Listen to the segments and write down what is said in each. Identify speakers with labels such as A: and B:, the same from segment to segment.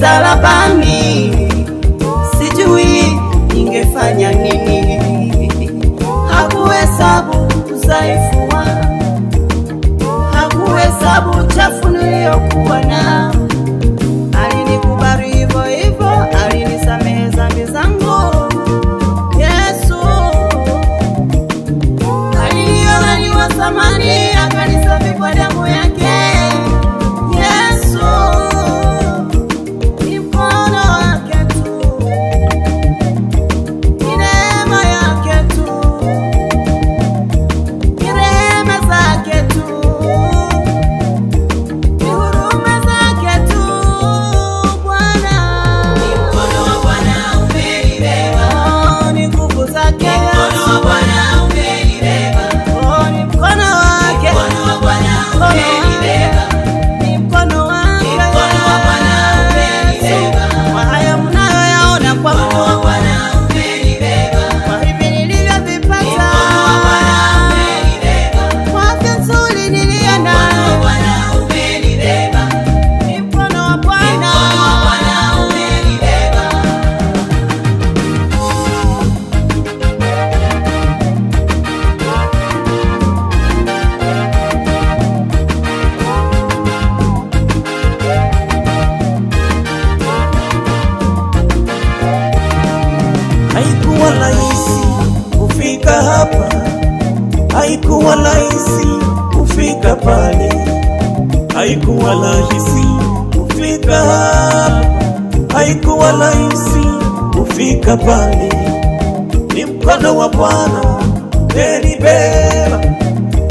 A: msalabani, sijui ningefanya nini. Hakuhesabu udhaifu wangu, hakuhesabu uchafu niliokuwa nao. Alinikubali hivyo hivyo, alinisamehe dhambi zangu. Yesu aliniona ni wa thamani, akanisafi kwa damu yake. Yesu ni mkono wake tu, ni neema yake tu, ni rehema zake tu, ni huruma zake tu. Bwana ni mkono wa Bwana umenibeba, ni nguvu zake. Mkono wa Bwana umenibeba, ni mkono wake. Mkono wa Bwana umenibeba, ni mkono wake. Mkono wa Bwana umenibeba, kwa haya mnayoyaona kwa Mkono wa Bwana umenibeba, kwa hivi nilivyovipata. Mkono wa Bwana umenibeba, kwa afya nzuri niliyo nayo. Mkono wa Bwana umenibeba, ni mkono wa Bwana. Mkono wa Bwana umenibeba.
B: Haikuwa rahisi kufika hapa, haikuwa rahisi kufika pale, haikuwa rahisi kufika hapa, haikuwa rahisi kufika pale. Ni mkono wa Bwana umenibeba,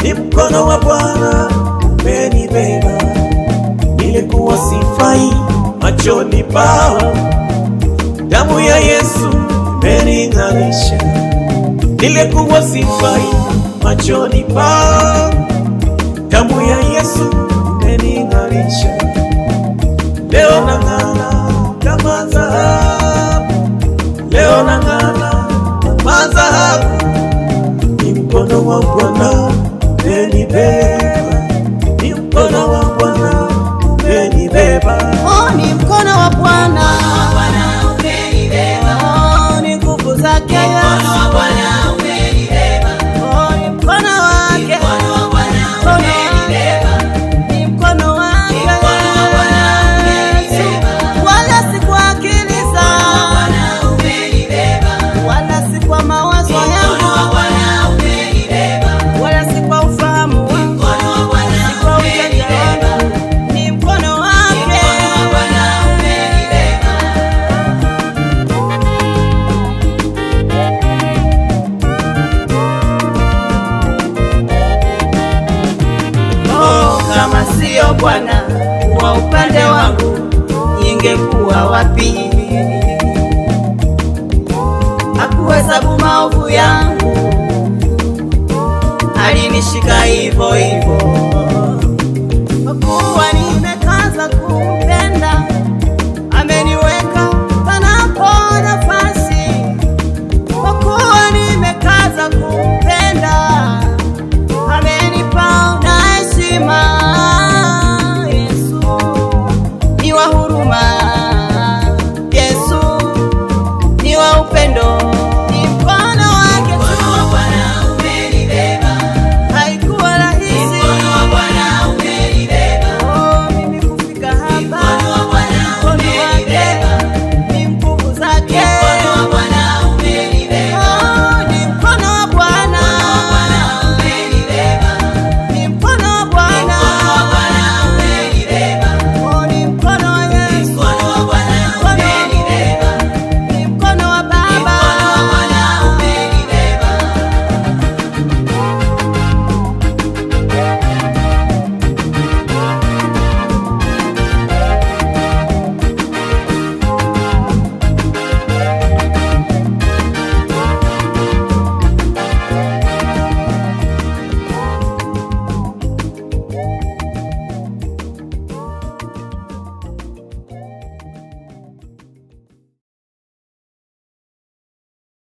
B: ni mkono wa Bwana umenibeba. Nilikuwa sifai machoni pao, damu ya Yesu imening'arisha. Nilikuwa sifai machoni pao, damu ya Yesu imening'arisha. Leo nang'ara kama dhahabu, leo nang'ara kama dhahabu. Ni mkono wa Bwana umenibeba, ni mkono wa Bwana umenibeba.
A: Ni mkono wa Bwana,
C: Bwana umenibeba,
A: ni nguvu zake.
C: mkono wa Bwana umenibeba,
A: Ni mkono wake.
C: mkono wa Bwana umenibeba,
A: Ni mkono wake.
C: mkono wa Bwana umenibeba,
A: Wala si kwa akili zangu,
C: Bwana umenibeba,
A: wala si kwa mawazo
C: mkono wa
A: yangu,
C: Bwana umenibeba,
A: wala si kwa ufahamu wangu,
C: mkono wa Bwana
A: si kwa ujanja
C: umenibeba,
A: wangu. Ni mkono wake.
C: mkono wa Bwana umenibeba.
A: Kama sio Bwana wa upande wangu, ningekuwa wapi? Hakuhesabu maovu yangu, alinishika hivyo hivyo.